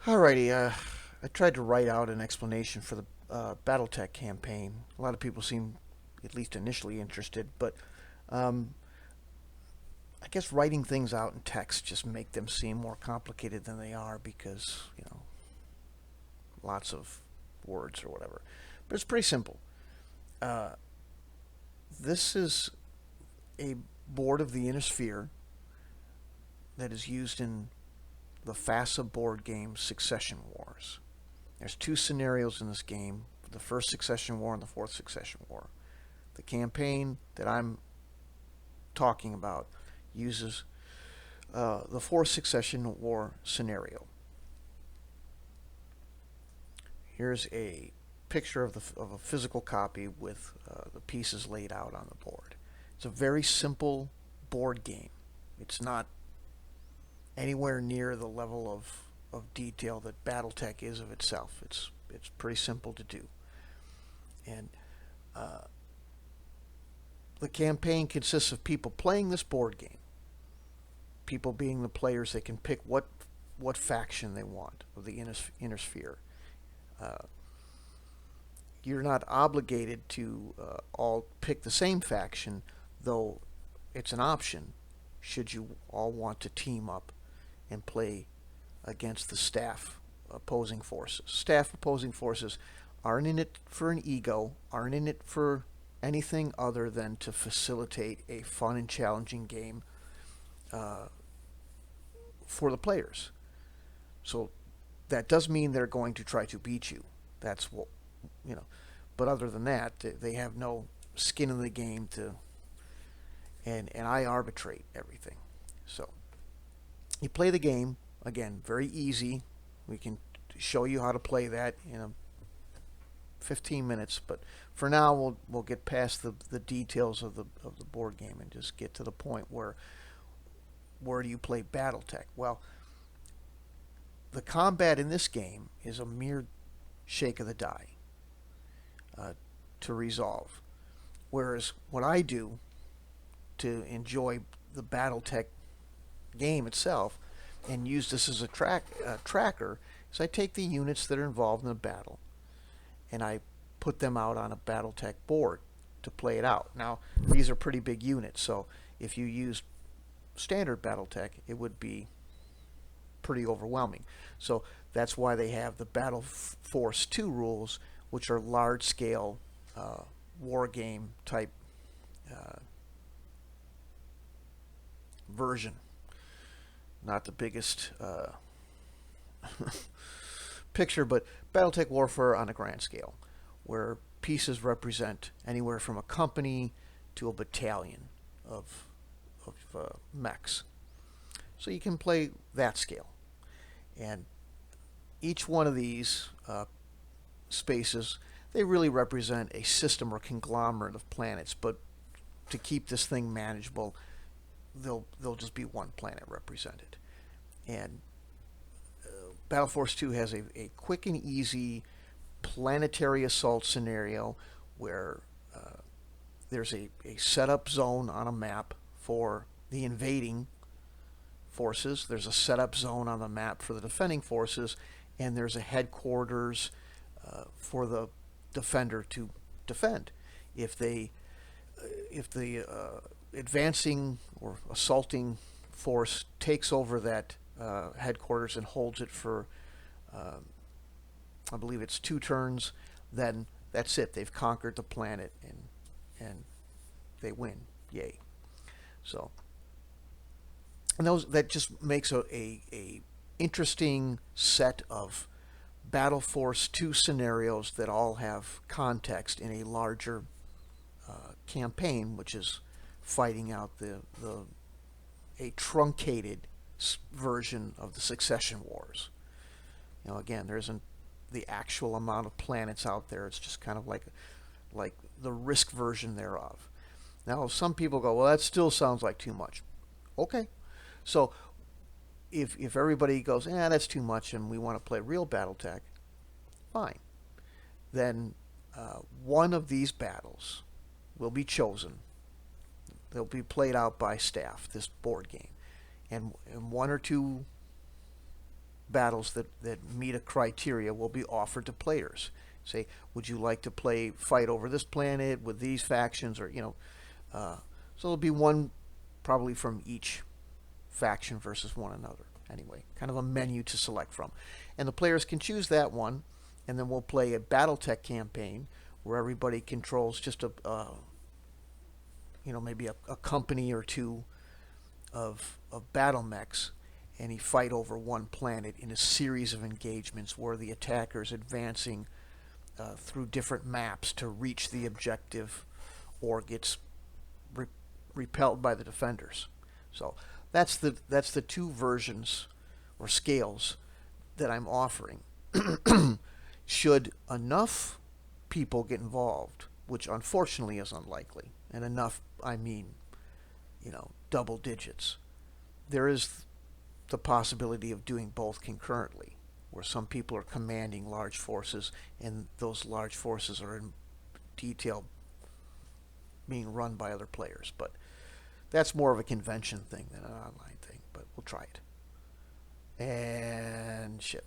Alrighty, I tried to write out an explanation for the Battletech campaign. A lot of people seem, at least initially, interested, but um, I guess writing things out in text just make them seem more complicated than they are because, lots of words or whatever. But it's pretty simple. Uh, this is a board of the inner sphere that is used in the FASA board game Succession Wars. There's two scenarios in this game: the first Succession War and the fourth Succession War. The campaign that I'm talking about uses the fourth Succession War scenario. Here's a picture of a physical copy with the pieces laid out on the board. It's a very simple board game. It's not anywhere near the level of detail that Battletech is of itself. It's pretty simple to do. And uh, the campaign consists of people playing this board game. People being the players, they can pick what faction they want of the inner sphere. Uh, you're not obligated to all pick the same faction, though it's an option should you all want to team up and play against the staff opposing forces. Staff opposing forces aren't in it for an ego, aren't in it for anything other than to facilitate a fun and challenging game uh, for the players. So that does mean they're going to try to beat you. That's what, you know. But other than that, they have no skin in the game to, and I arbitrate everything. So you play the game, again, very easy. We can show you how to play that in 15 minutes, but for now we'll get past the details of the board game and just get to the point where do you play Battletech? Well, the combat in this game is a mere shake of the die to resolve. Whereas what I do to enjoy the Battletech game itself and use this as a tracker is I take the units that are involved in the battle and I put them out on a Battletech board to play it out. Now, these are pretty big units, so if you use standard Battletech, it would be pretty overwhelming. So that's why they have the Battle Force 2 rules, which are large-scale war game type uh, version. Not the biggest picture, but Battletech Warfare on a grand scale, where pieces represent anywhere from a company to a battalion of mechs. So you can play that scale. And each one of these spaces, they really represent a system or conglomerate of planets, but to keep this thing manageable, they'll just be one planet represented. And Battle Force 2 has a quick and easy planetary assault scenario where there's a setup zone on a map for the invading forces, there's a setup zone on the map for the defending forces, and there's a headquarters for the defender to defend. If they if the advancing or assaulting force takes over that headquarters and holds it for, uh, I believe it's 2 turns, then that's it. They've conquered the planet and they win. Yay! So, and that just makes a interesting set of Battle Force 2 scenarios that all have context in a larger campaign, which is fighting out a truncated version of the Succession Wars. Again, there isn't the actual amount of planets out there. It's just kind of like the Risk version thereof. Now, some people go, well, that still sounds like too much. Okay, so if everybody goes, that's too much, and we want to play real BattleTech, fine. Then one of these battles will be chosen. They'll be played out by staff, this board game. And one or two battles that meet a criteria will be offered to players. Say, would you like to fight over this planet with these factions, or so there'll be one probably from each faction versus one another. Anyway, kind of a menu to select from, and the players can choose that one, and then we'll play a Battletech campaign where everybody controls just maybe a company or two of battle mechs, and you fight over one planet in a series of engagements where the attacker is advancing through different maps to reach the objective, or gets repelled by the defenders. So that's the two versions or scales that I'm offering. Should enough people get involved, which unfortunately is unlikely, and enough, I mean, double digits, there is the possibility of doing both concurrently, where some people are commanding large forces, and those large forces are in detail being run by other players. But that's more of a convention thing than an online thing, but we'll try it. And shit.